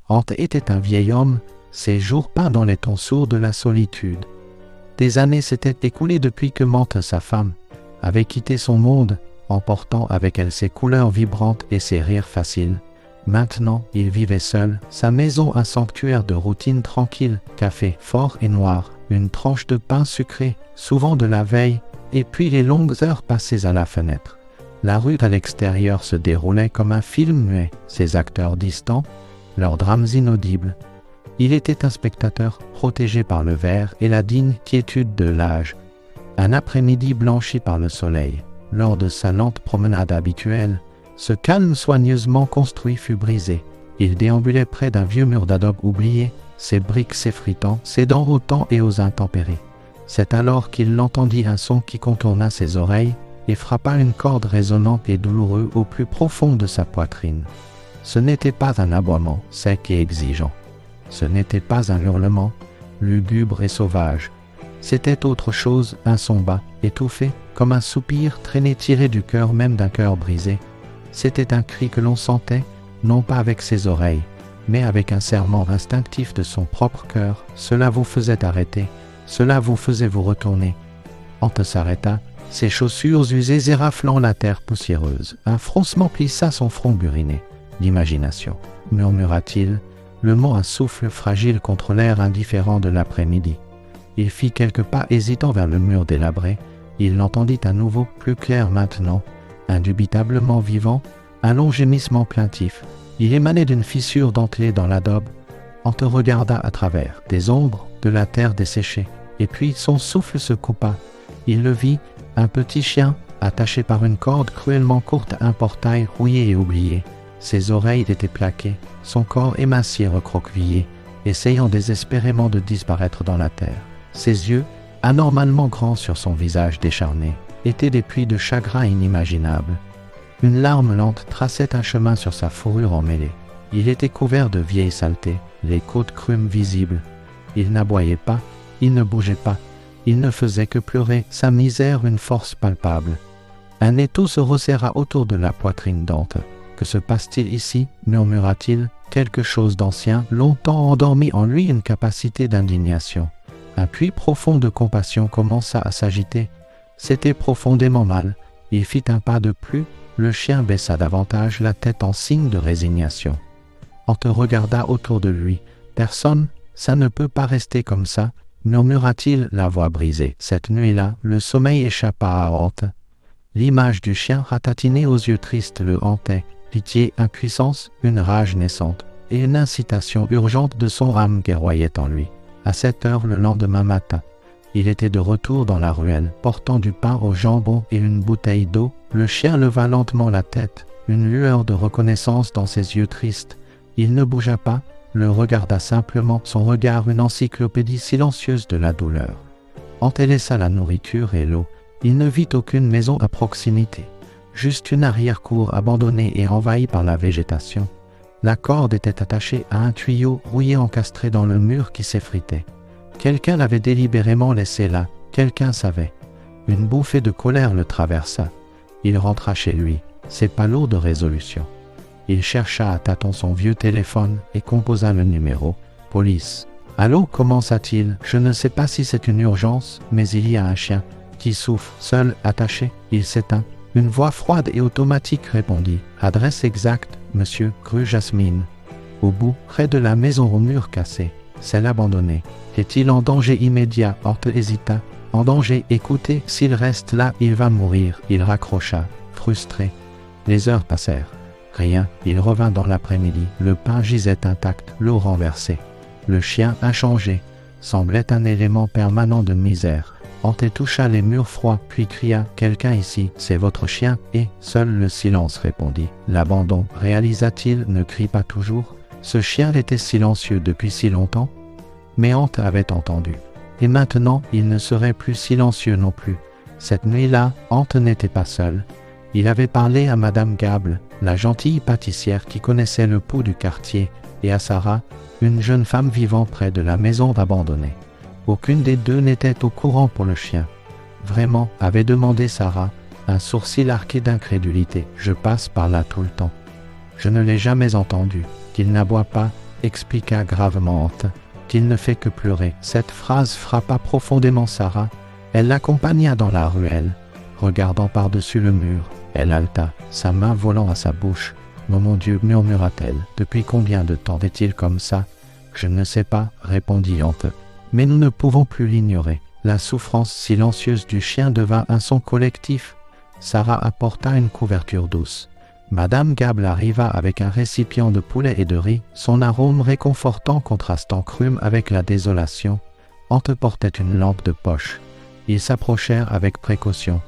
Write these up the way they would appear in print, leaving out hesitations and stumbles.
Ante était un vieil homme, ses jours peints dans les tons sourds de la solitude. Des années s'étaient écoulées depuis que Mante, sa femme, avait quitté son monde, emportant avec elle ses couleurs vibrantes et ses rires faciles. Maintenant, il vivait seul, sa maison un sanctuaire de routine tranquille, café fort et noir, une tranche de pain sucré, souvent de la veille, et puis les longues heures passées à la fenêtre. La rue à l'extérieur se déroulait comme un film muet, ses acteurs distants, leurs drames inaudibles. Il était un spectateur protégé par le verre et la digne quiétude de l'âge. Un après-midi blanchi par le soleil, lors de sa lente promenade habituelle, ce calme soigneusement construit fut brisé. Il déambulait près d'un vieux mur d'adobe oublié, ses briques s'effritant, cédant au temps et aux intempéries. C'est alors qu'il entendit un son qui contourna ses oreilles et frappa une corde résonnante et douloureuse au plus profond de sa poitrine. Ce n'était pas un aboiement sec et exigeant. Ce n'était pas un hurlement, lugubre et sauvage. C'était autre chose, un son bas, étouffé, comme un soupir traîné tiré du cœur même d'un cœur brisé. C'était un cri que l'on sentait, non pas avec ses oreilles, mais avec un serrement instinctif de son propre cœur. Cela vous faisait arrêter, cela vous faisait vous retourner. Ante s'arrêta, ses chaussures usées éraflant la terre poussiéreuse. Un froncement plissa son front buriné. L'imagination, murmura-t-il, le mot un souffle fragile contre l'air indifférent de l'après-midi. Il fit quelques pas hésitants vers le mur délabré. Il l'entendit à nouveau, plus clair maintenant, indubitablement vivant, un long gémissement plaintif. Il émanait d'une fissure dentelée dans l'adobe. Ante regarda à travers des ombres de la terre desséchée, et puis son souffle se coupa. Il le vit, un petit chien, attaché par une corde cruellement courte à un portail rouillé et oublié. Ses oreilles étaient plaquées, son corps émacié recroquevillé, essayant désespérément de disparaître dans la terre. Ses yeux, anormalement grands sur son visage décharné, étaient des puits de chagrin inimaginables. Une larme lente traçait un chemin sur sa fourrure emmêlée. Il était couvert de vieilles saletés, les côtes crumes visibles. Il n'aboyait pas, il ne bougeait pas, il ne faisait que pleurer, sa misère une force palpable. Un étau se resserra autour de la poitrine d'Ante. « Que se passe-t-il ici » murmura-t-il, quelque chose d'ancien, longtemps endormi en lui une capacité d'indignation. Un puits profond de compassion commença à s'agiter. C'était profondément mal. Il fit un pas de plus, le chien baissa davantage la tête en signe de résignation. Ante regarda autour de lui. « Personne, ça ne peut pas rester comme ça » murmura-t-il, la voix brisée. Cette nuit-là, le sommeil échappa à Ante. L'image du chien ratatiné aux yeux tristes le hantait. Pitié, impuissance, une rage naissante, et une incitation urgente de son âme guerroyait en lui. À 7 heures le lendemain matin, il était de retour dans la ruelle, portant du pain au jambon et une bouteille d'eau. Le chien leva lentement la tête, une lueur de reconnaissance dans ses yeux tristes. Il ne bougea pas, le regarda simplement, son regard une encyclopédie silencieuse de la douleur. Ante laissa la nourriture et l'eau. Il ne vit aucune maison à proximité. Juste une arrière-cour abandonnée et envahie par la végétation. La corde était attachée à un tuyau rouillé encastré dans le mur qui s'effritait. Quelqu'un l'avait délibérément laissé là, quelqu'un savait. Une bouffée de colère le traversa. Il rentra chez lui, ses pas lourds de résolution. Il chercha à tâtons son vieux téléphone et composa le numéro. « Police. »« Allô » commença-t-il. « Je ne sais pas si c'est une urgence, mais il y a un chien qui souffre, seul, attaché. Il s'éteint. » Une voix froide et automatique répondit. « Adresse exacte, monsieur, rue Jasmine. » Au bout, près de la maison au mur cassé. C'est l'abandonné. Est-il en danger immédiat ? Ante hésita. En danger, écoutez, s'il reste là, il va mourir. Il raccrocha, frustré. Les heures passèrent. Rien. Il revint dans l'après-midi. Le pain gisait intact, l'eau renversée. Le chien, inchangé, semblait un élément permanent de misère. Ante toucha les murs froids, puis cria « Quelqu'un ici, c'est votre chien ?» Et seul le silence répondit. L'abandon, réalisa-t-il, ne crie pas toujours. Ce chien était silencieux depuis si longtemps. Mais Ante avait entendu. Et maintenant, il ne serait plus silencieux non plus. Cette nuit-là, Ante n'était pas seul. Il avait parlé à Madame Gable, la gentille pâtissière qui connaissait le pouls du quartier, et à Sarah, une jeune femme vivant près de la maison abandonnée. Aucune des deux n'était au courant pour le chien. Vraiment, avait demandé Sarah, un sourcil arqué d'incrédulité. Je passe par là tout le temps. Je ne l'ai jamais entendu. Qu'il n'aboie pas, expliqua gravement Ante, qu'il ne fait que pleurer. Cette phrase frappa profondément Sarah. Elle l'accompagna dans la ruelle, regardant par-dessus le mur. Elle haleta, sa main volant à sa bouche. « Oh mon Dieu » murmura-t-elle. « Depuis combien de temps est-il comme ça ?»« Je ne sais pas » répondit Ante. « Mais nous ne pouvons plus l'ignorer. » La souffrance silencieuse du chien devint un son collectif. Sarah apporta une couverture douce. Madame Gable arriva avec un récipient de poulet et de riz, son arôme réconfortant contrastant crûme avec la désolation. Ante portait une lampe de poche. Ils s'approchèrent avec précaution.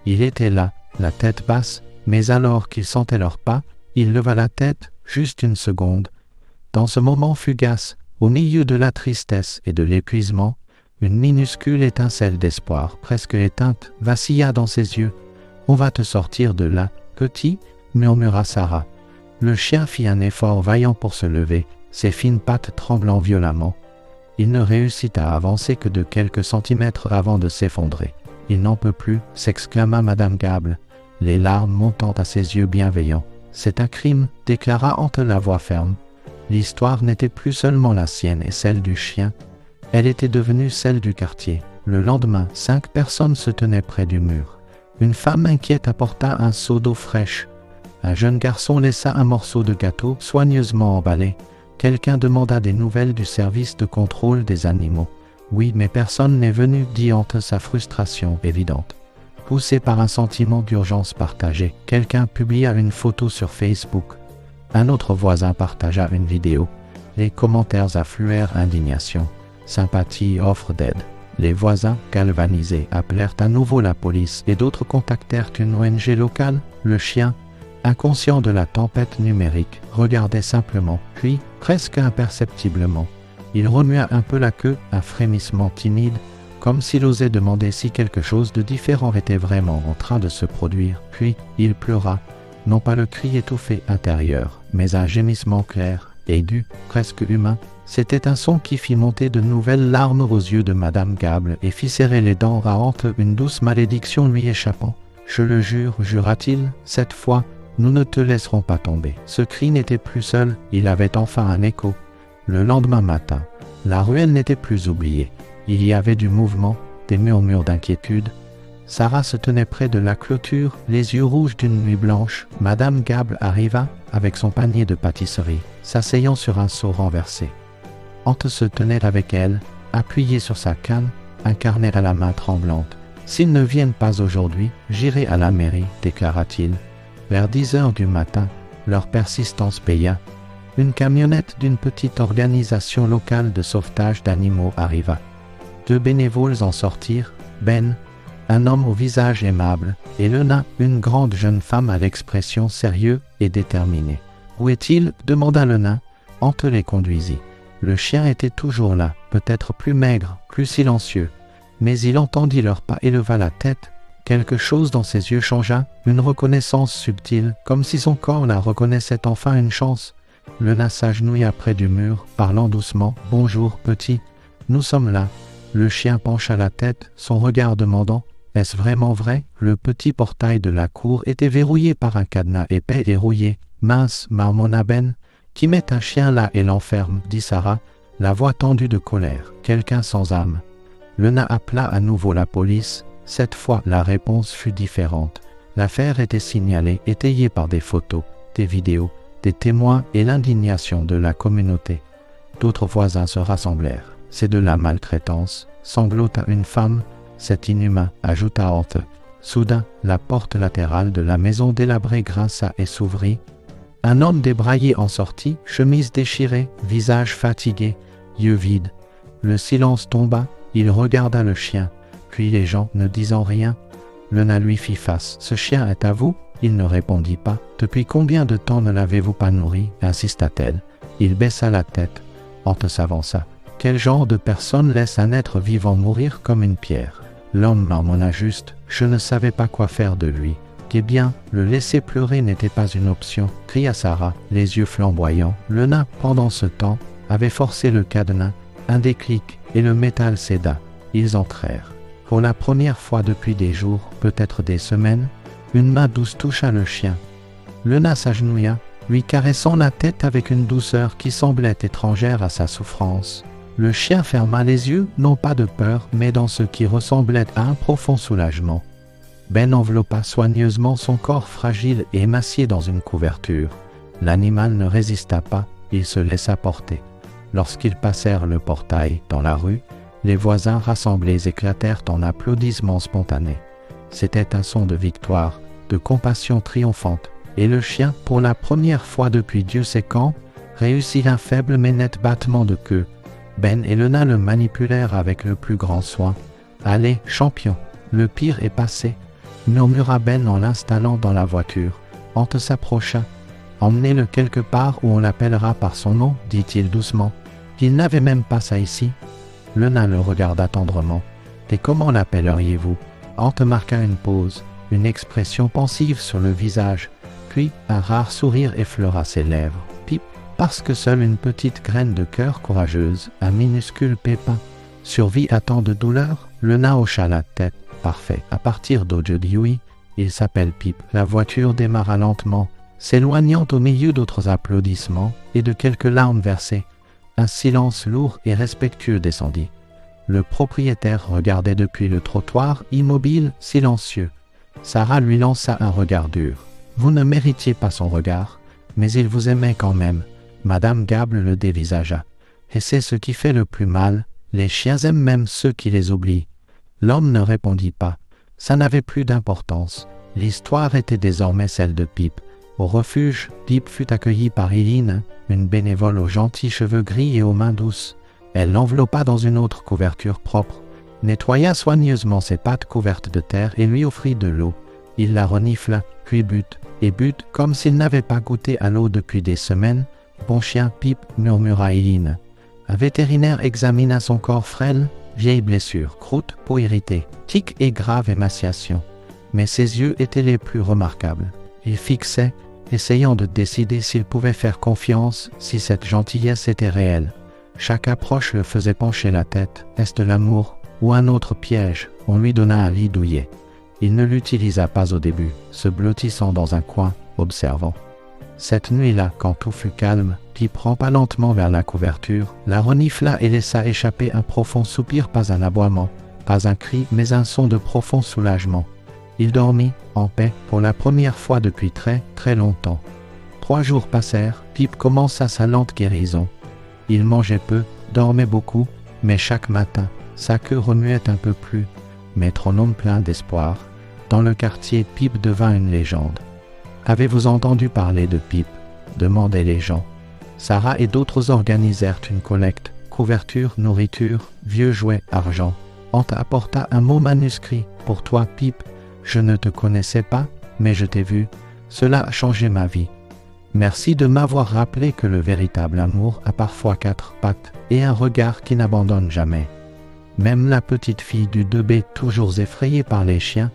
Il était là, la tête basse, mais alors qu'il sentait leurs pas, il leva la tête, juste une seconde. Dans ce moment fugace, au milieu de la tristesse et de l'épuisement, une minuscule étincelle d'espoir, presque éteinte, vacilla dans ses yeux. « On va te sortir de là, petit » murmura Sarah. Le chien fit un effort vaillant pour se lever, ses fines pattes tremblant violemment. Il ne réussit à avancer que de quelques centimètres avant de s'effondrer. « Il n'en peut plus » s'exclama Madame Gable, les larmes montant à ses yeux bienveillants. « C'est un crime » déclara Ante la voix ferme. L'histoire n'était plus seulement la sienne et celle du chien. Elle était devenue celle du quartier. Le lendemain, 5 personnes se tenaient près du mur. Une femme inquiète apporta un seau d'eau fraîche. Un jeune garçon laissa un morceau de gâteau soigneusement emballé. Quelqu'un demanda des nouvelles du service de contrôle des animaux. « Oui, mais personne n'est venu » dit Ante, sa frustration évidente. Poussé par un sentiment d'urgence partagée, quelqu'un publia une photo sur Facebook. Un autre voisin partagea une vidéo. Les commentaires affluèrent indignation. Sympathie, offre d'aide. Les voisins, galvanisés, appelèrent à nouveau la police et d'autres contactèrent une ONG locale. Le chien, inconscient de la tempête numérique, regardait simplement, puis, presque imperceptiblement, il remua un peu la queue, un frémissement timide, comme s'il osait demander si quelque chose de différent était vraiment en train de se produire. Puis, il pleura, non pas le cri étouffé intérieur, mais un gémissement clair, aigu, presque humain. C'était un son qui fit monter de nouvelles larmes aux yeux de Madame Gable et fit serrer les dents à Ante, une douce malédiction lui échappant. « Je le jure, jura-t-il, cette fois, nous ne te laisserons pas tomber. » Ce cri n'était plus seul, il avait enfin un écho. Le lendemain matin, la ruelle n'était plus oubliée. Il y avait du mouvement, des murmures d'inquiétude. Sarah se tenait près de la clôture, les yeux rouges d'une nuit blanche. Madame Gable arriva, avec son panier de pâtisserie, s'asseyant sur un seau renversé. Ante se tenait avec elle, appuyée sur sa canne, un carnet à la main tremblante. « S'ils ne viennent pas aujourd'hui, j'irai à la mairie » déclara-t-il. Vers 10 heures du matin, leur persistance paya. Une camionnette d'une petite organisation locale de sauvetage d'animaux arriva. 2 bénévoles en sortirent, Ben, un homme au visage aimable, et Lena, une grande jeune femme à l'expression sérieuse et déterminée. « Où est-il » demanda le nain. Ante les conduisit. Le chien était toujours là, peut-être plus maigre, plus silencieux. Mais il entendit leurs pas et leva la tête. Quelque chose dans ses yeux changea, une reconnaissance subtile, comme si son corps la reconnaissait enfin une chance. Le nain s'agenouilla près du mur, parlant doucement. « Bonjour, petit. Nous sommes là. » Le chien pencha la tête, son regard demandant. Est-ce vraiment vrai? Le petit portail de la cour était verrouillé par un cadenas épais et rouillé. Mince, marmonna Ben. Qui met un chien là et l'enferme, dit Sarah, la voix tendue de colère. Quelqu'un sans âme. Le nain appela à nouveau la police. Cette fois, la réponse fut différente. L'affaire était signalée, étayée par des photos, des vidéos, des témoins et l'indignation de la communauté. D'autres voisins se rassemblèrent. C'est de la maltraitance, sanglota une femme. C'est inhumain, ajouta Ante. Soudain, la porte latérale de la maison délabrée grinça et s'ouvrit. Un homme débraillé en sortit, chemise déchirée, visage fatigué, yeux vides. Le silence tomba, il regarda le chien, puis les gens ne disant rien. Le nain lui fit face. « Ce chien est à vous ?» Il ne répondit pas. « Depuis combien de temps ne l'avez-vous pas nourri ?» insista-t-elle. Il baissa la tête. Ante s'avança. « Quel genre de personne laisse un être vivant mourir comme une pierre ?» L'homme marmonna juste. « Je ne savais pas quoi faire de lui. » « Eh bien, le laisser pleurer n'était pas une option, » cria Sarah, les yeux flamboyants. Le nain, pendant ce temps, avait forcé le cadenas. Un déclic, et le métal céda. Ils entrèrent. Pour la première fois depuis des jours, peut-être des semaines, une main douce toucha le chien. Le nain s'agenouilla, lui caressant la tête avec une douceur qui semblait étrangère à sa souffrance. Le chien ferma les yeux, non pas de peur, mais dans ce qui ressemblait à un profond soulagement. Ben enveloppa soigneusement son corps fragile et émacié dans une couverture. L'animal ne résista pas, il se laissa porter. Lorsqu'ils passèrent le portail dans la rue, les voisins rassemblés éclatèrent en applaudissements spontanés. C'était un son de victoire, de compassion triomphante, et le chien, pour la première fois depuis Dieu sait quand, réussit un faible mais net battement de queue. Ben et le nain le manipulèrent avec le plus grand soin. « Allez, champion, le pire est passé », murmura Ben en l'installant dans la voiture. Ante s'approcha. « Emmenez-le quelque part où on l'appellera par son nom, dit-il doucement. Il n'avait même pas ça ici. » Le nain le regarda tendrement. « Et comment l'appelleriez-vous » Ante marqua une pause, une expression pensive sur le visage, puis un rare sourire effleura ses lèvres. « Pip, parce que seule une petite graine de cœur courageuse, un minuscule pépin, survit à tant de douleur ?» Le nain hocha la tête. « Parfait. À partir d'aujourd'hui, il s'appelle Pip. » La voiture démarra lentement, s'éloignant au milieu d'autres applaudissements et de quelques larmes versées. Un silence lourd et respectueux descendit. Le propriétaire regardait depuis le trottoir, immobile, silencieux. Sarah lui lança un regard dur. « Vous ne méritiez pas son regard, mais il vous aimait quand même. » Madame Gable le dévisagea. « Et c'est ce qui fait le plus mal, les chiens aiment même ceux qui les oublient. » L'homme ne répondit pas. Ça n'avait plus d'importance. L'histoire était désormais celle de Pip. Au refuge, Pip fut accueilli par Eileen, une bénévole aux gentils cheveux gris et aux mains douces. Elle l'enveloppa dans une autre couverture propre, nettoya soigneusement ses pattes couvertes de terre et lui offrit de l'eau. Il la renifla, puis but comme s'il n'avait pas goûté à l'eau depuis des semaines. « Bon chien, Pip, » murmura Eileen. Un vétérinaire examina son corps frêle, vieille blessure, croûte, peau irritée, tic et grave émaciation. Mais ses yeux étaient les plus remarquables. Il fixait, essayant de décider s'il pouvait faire confiance, si cette gentillesse était réelle. Chaque approche le faisait pencher la tête. Est-ce de l'amour ou un autre piège? On lui donna un lit douillet. Il ne l'utilisa pas au début, se blottissant dans un coin, observant. Cette nuit-là, quand tout fut calme, Pip rampa lentement vers la couverture, la renifla et laissa échapper un profond soupir, pas un aboiement, pas un cri, mais un son de profond soulagement. Il dormit, en paix, pour la première fois depuis très, très longtemps. 3 jours passèrent, Pip commença sa lente guérison. Il mangeait peu, dormait beaucoup, mais chaque matin, sa queue remuait un peu plus. Métronome plein d'espoir. Dans le quartier, Pip devint une légende. « Avez-vous entendu parler de Pip ?» demandaient les gens. Sarah et d'autres organisèrent une collecte. Couverture, nourriture, vieux jouets, argent. Ante apporta un mot manuscrit. « Pour toi, Pip, je ne te connaissais pas, mais je t'ai vu. Cela a changé ma vie. Merci de m'avoir rappelé que le véritable amour a parfois 4 pattes et un regard qui n'abandonne jamais. » Même la petite fille du 2B, toujours effrayée par les chiens,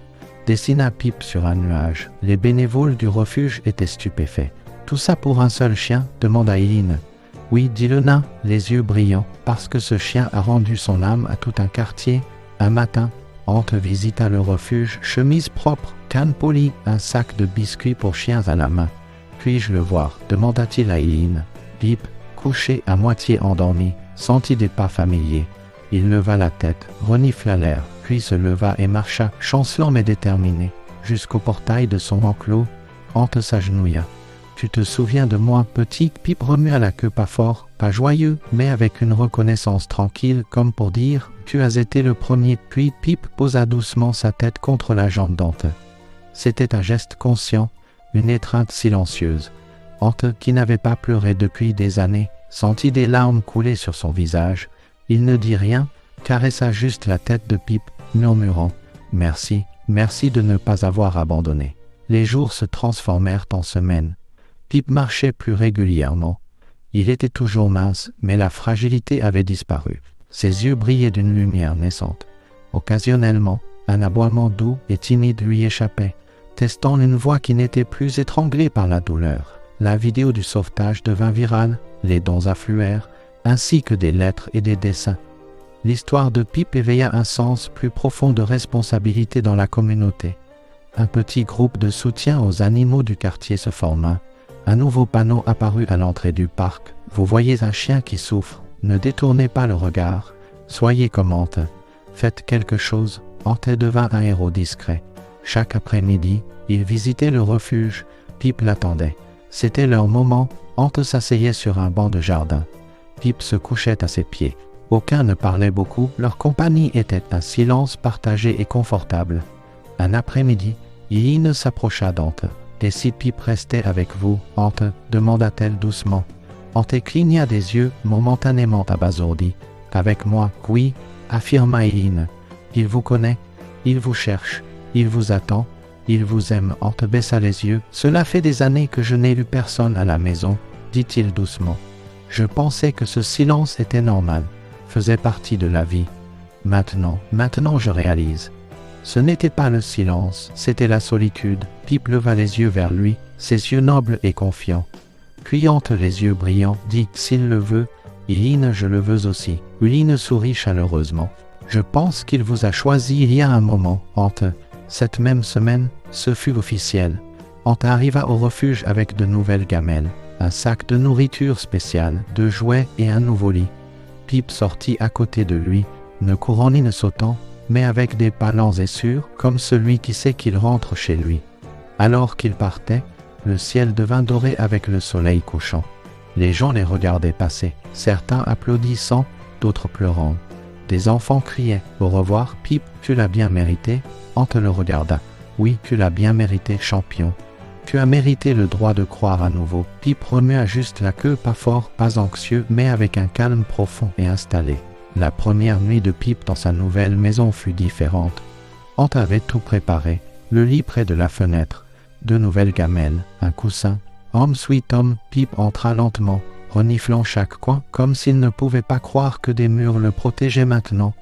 dessina Pip sur un nuage. Les bénévoles du refuge étaient stupéfaits. « Tout ça pour un seul chien ?» demanda Eileen. « Oui, dit le nain, les yeux brillants, parce que ce chien a rendu son âme à tout un quartier. » Un matin, Ante visita le refuge, chemise propre, canne polie, un sac de biscuits pour chiens à la main. « Puis-je le voir ?» demanda-t-il à Eileen. Pip, couché à moitié endormi, sentit des pas familiers. Il leva la tête, renifla l'air, puis se leva et marcha, chancelant mais déterminé, jusqu'au portail de son enclos. Ante s'agenouilla. « Tu te souviens de moi, petit ?» Pip remua la queue pas fort, pas joyeux, mais avec une reconnaissance tranquille, comme pour dire « Tu as été le premier ». Puis Pip posa doucement sa tête contre la jambe d'Ante. C'était un geste conscient, une étreinte silencieuse. Ante, qui n'avait pas pleuré depuis des années, sentit des larmes couler sur son visage. Il ne dit rien, caressa juste la tête de Pip, murmurant « Merci, merci de ne pas avoir abandonné ». Les jours se transformèrent en semaines. Pip marchait plus régulièrement. Il était toujours mince, mais la fragilité avait disparu. Ses yeux brillaient d'une lumière naissante. Occasionnellement, un aboiement doux et timide lui échappait, testant une voix qui n'était plus étranglée par la douleur. La vidéo du sauvetage devint virale, les dons affluèrent, ainsi que des lettres et des dessins. L'histoire de Pip éveilla un sens plus profond de responsabilité dans la communauté. Un petit groupe de soutien aux animaux du quartier se forma. Un nouveau panneau apparut à l'entrée du parc. Vous voyez un chien qui souffre. Ne détournez pas le regard. Soyez comme Ante. Faites quelque chose. Ante devint un héros discret. Chaque après-midi, il visitait le refuge. Pip l'attendait. C'était leur moment. Ante s'asseyait sur un banc de jardin. Pip se couchait à ses pieds. Aucun ne parlait beaucoup. Leur compagnie était un silence partagé et confortable. Un après-midi, Yine s'approcha d'Ante. « Et si Pip restait avec vous, Ante ?» demanda-t-elle doucement. Ante cligna des yeux, momentanément abasourdi. « Avec moi, oui, » affirma Yine. « Il vous connaît, il vous cherche, il vous attend, il vous aime. » Ante baissa les yeux. « Cela fait des années que je n'ai lu personne à la maison, » dit-il doucement. « Je pensais que ce silence était normal, faisait partie de la vie. Maintenant je réalise. » Ce n'était pas le silence, c'était la solitude. Pip leva les yeux vers lui, ses yeux nobles et confiants. Puis Ante, les yeux brillants, dit « S'il le veut, Yine, je le veux aussi. » Yine sourit chaleureusement. « Je pense qu'il vous a choisi il y a un moment, Ante. » Cette même semaine, ce fut officiel. Ante arriva au refuge avec de nouvelles gamelles, un sac de nourriture spéciale, de jouets et un nouveau lit. Pip sortit à côté de lui, ne courant ni ne sautant, mais avec des pas lents et sûrs, comme celui qui sait qu'il rentre chez lui. Alors qu'il partait, le ciel devint doré avec le soleil couchant. Les gens les regardaient passer, certains applaudissant, d'autres pleurant. Des enfants criaient « Au revoir, Pip, tu l'as bien mérité ?» Ante le regarda. « Oui, tu l'as bien mérité, champion. Tu as mérité le droit de croire à nouveau. » Pip remua juste la queue, pas fort, pas anxieux, mais avec un calme profond et installé. La première nuit de Pip dans sa nouvelle maison fut différente. Ante avait tout préparé, le lit près de la fenêtre, de nouvelles gamelles, un coussin. Homme sweet homme, Pip entra lentement, reniflant chaque coin, comme s'il ne pouvait pas croire que des murs le protégeaient maintenant.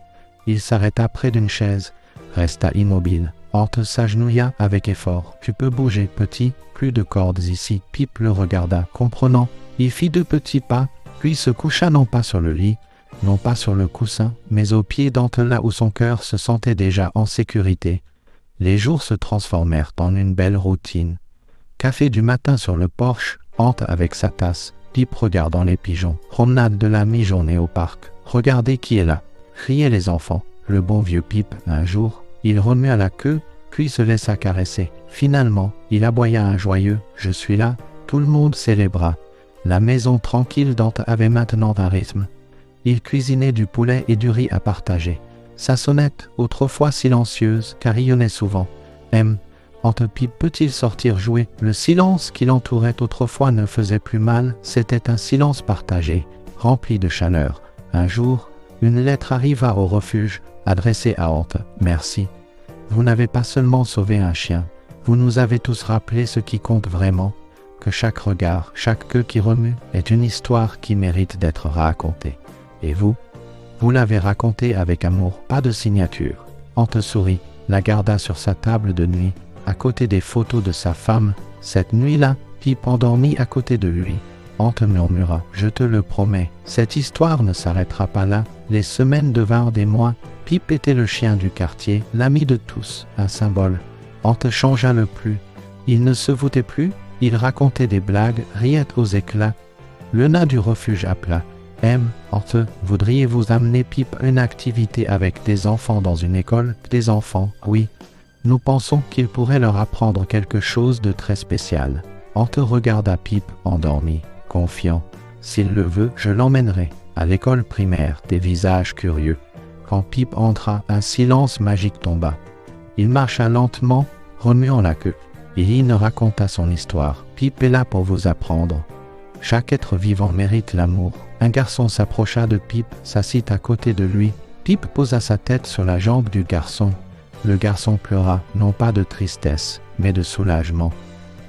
Il s'arrêta près d'une chaise, resta immobile. Ante s'agenouilla avec effort. « Tu peux bouger, petit, plus de cordes ici. » Pip le regarda, comprenant. Il fit 2 petits pas, puis se coucha non pas sur le lit, non pas sur le coussin, mais aux pieds d'Ante, là où son cœur se sentait déjà en sécurité. Les jours se transformèrent en une belle routine. Café du matin sur le porche, Ante avec sa tasse, Pip regardant les pigeons. Promenade de la mi-journée au parc. Regardez qui est là, criaient les enfants. Le bon vieux Pip, un jour, il remua la queue, puis se laissa caresser. Finalement, il aboya un joyeux « Je suis là ». Tout le monde célébra. La maison tranquille d'Ante avait maintenant un rythme. Il cuisinait du poulet et du riz à partager. Sa sonnette, autrefois silencieuse, carillonnait souvent. Ante Pip peut-il sortir jouer? Le silence qui l'entourait autrefois ne faisait plus mal, c'était un silence partagé, rempli de chaleur. Un jour, une lettre arriva au refuge, adressée à Ante. « Merci. Vous n'avez pas seulement sauvé un chien, vous nous avez tous rappelé ce qui compte vraiment, que chaque regard, chaque queue qui remue, est une histoire qui mérite d'être racontée. Et vous l'avez raconté avec amour, pas de signature. » Ante sourit, la garda sur sa table de nuit, à côté des photos de sa femme. Cette nuit-là, Pip endormit à côté de lui. Ante murmura, « Je te le promets, cette histoire ne s'arrêtera pas là. » Les semaines devinrent des mois. Pip était le chien du quartier, l'ami de tous, un symbole. Ante changea le plus. Il ne se voûtait plus, il racontait des blagues, riait aux éclats. Le nain du refuge appela. « Ante, voudriez-vous amener Pip une activité avec des enfants dans une école ?» Des enfants, oui. Nous pensons qu'il pourrait leur apprendre quelque chose de très spécial. Ante regarda Pip endormi, confiant. « S'il le veut, je l'emmènerai. » À l'école primaire, des visages curieux. Quand Pip entra, un silence magique tomba. Il marcha lentement, remuant la queue. Yine raconta son histoire. « Pip est là pour vous apprendre. Chaque être vivant mérite l'amour. » Un garçon s'approcha de Pip, s'assit à côté de lui. Pip posa sa tête sur la jambe du garçon. Le garçon pleura, non pas de tristesse, mais de soulagement.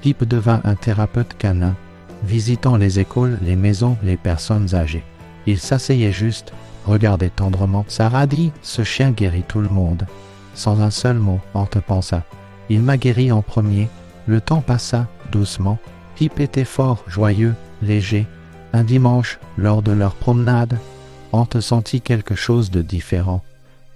Pip devint un thérapeute canin, visitant les écoles, les maisons, les personnes âgées. Il s'asseyait juste, regardait tendrement. Sarah dit, ce chien guérit tout le monde. Sans un seul mot, Ante pensa. Il m'a guéri en premier. Le temps passa, doucement. Pip était fort, joyeux, léger. Un dimanche, lors de leur promenade, Ante sentit quelque chose de différent.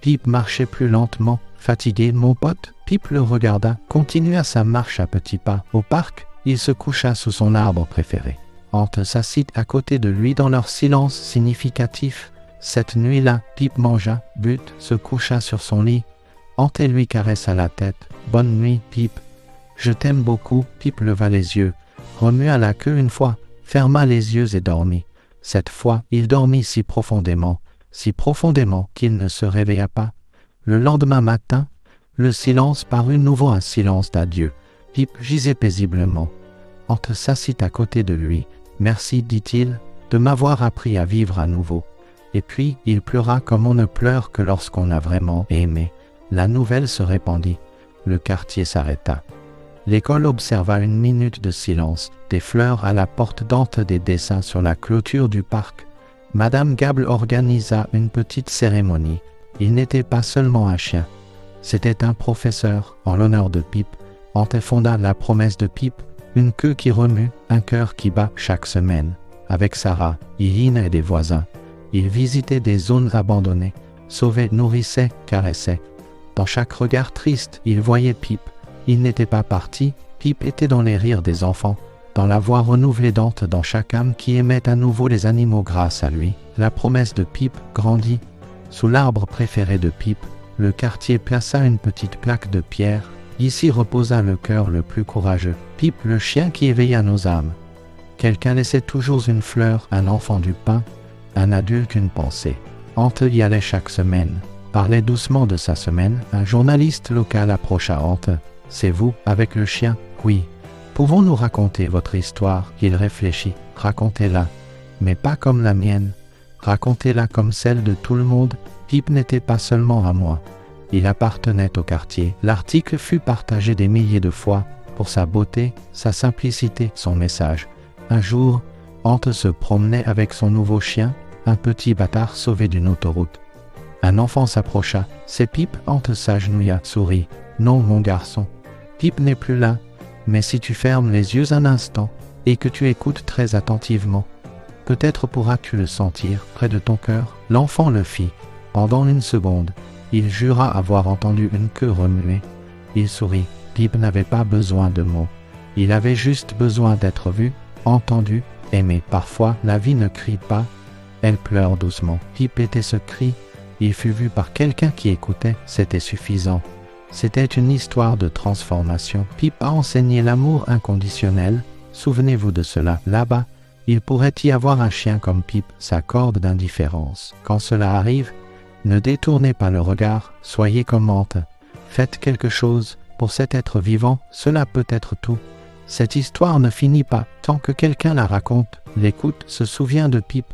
Pip marchait plus lentement, fatigué. Mon pote, Pip le regarda, continua sa marche à petits pas. Au parc, il se coucha sous son arbre préféré. Ante s'assit à côté de lui dans leur silence significatif. Cette nuit-là, Pip mangea, but, se coucha sur son lit. Ante lui caressa la tête. « Bonne nuit, Pip. Je t'aime beaucoup. » Pip leva les yeux, remua la queue une fois, ferma les yeux et dormit. Cette fois, il dormit si profondément qu'il ne se réveilla pas. Le lendemain matin, le silence parut nouveau, un silence d'adieu. Pip gisait paisiblement. Ante s'assit à côté de lui. « Merci, dit-il, de m'avoir appris à vivre à nouveau. » Et puis, il pleura comme on ne pleure que lorsqu'on a vraiment aimé. La nouvelle se répandit. Le quartier s'arrêta. L'école observa une minute de silence, des fleurs à la porte d'Ante, des dessins sur la clôture du parc. Madame Gable organisa une petite cérémonie. Il n'était pas seulement un chien. C'était un professeur, en l'honneur de Pip. Ante fonda la promesse de Pip, une queue qui remue, un cœur qui bat chaque semaine. Avec Sarah, Irine et des voisins, il visitait des zones abandonnées, sauvait, nourrissait, caressait. Dans chaque regard triste, il voyait Pip. Il n'était pas parti, Pip était dans les rires des enfants, dans la voix renouvelée d'Ante, dans chaque âme qui aimait à nouveau les animaux grâce à lui. La promesse de Pip grandit. Sous l'arbre préféré de Pip, le quartier plaça une petite plaque de pierre. Ici reposa le cœur le plus courageux, Pip, le chien qui éveilla nos âmes. Quelqu'un laissait toujours une fleur, un enfant du pain, un adulte une pensée. Ante y allait chaque semaine. Parlait doucement de sa semaine. Un journaliste local approcha Ante. « C'est vous, avec le chien ?»« Oui. »« Pouvons-nous raconter votre histoire ?» Il réfléchit. « Racontez-la. Mais pas comme la mienne. Racontez-la comme celle de tout le monde. Pip n'était pas seulement à moi. Il appartenait au quartier. » L'article fut partagé des milliers de fois pour sa beauté, sa simplicité, son message. Un jour, Ante se promenait avec son nouveau chien, un petit bâtard sauvé d'une autoroute. Un enfant s'approcha. « C'est Pip ?» Ante s'agenouilla, sourit. « Non, mon garçon. Pip n'est plus là. Mais si tu fermes les yeux un instant et que tu écoutes très attentivement, peut-être pourras-tu le sentir près de ton cœur. » L'enfant le fit. Pendant une seconde, il jura avoir entendu une queue remuer. Il sourit. Pip n'avait pas besoin de mots. Il avait juste besoin d'être vu, entendu, aimé. Parfois, la vie ne crie pas, elle pleure doucement. Pip était ce cri. Il fut vu par quelqu'un qui écoutait. C'était suffisant. C'était une histoire de transformation. Pip a enseigné l'amour inconditionnel. Souvenez-vous de cela. Là-bas, il pourrait y avoir un chien comme Pip, sa corde d'indifférence. Quand cela arrive, ne détournez pas le regard. Soyez comme Ante. Faites quelque chose. Pour cet être vivant, cela peut être tout. Cette histoire ne finit pas tant que quelqu'un la raconte, l'écoute, se souvient de Pip.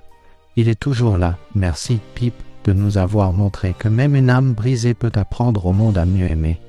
Il est toujours là. Merci, Pip, de nous avoir montré que même une âme brisée peut apprendre au monde à mieux aimer.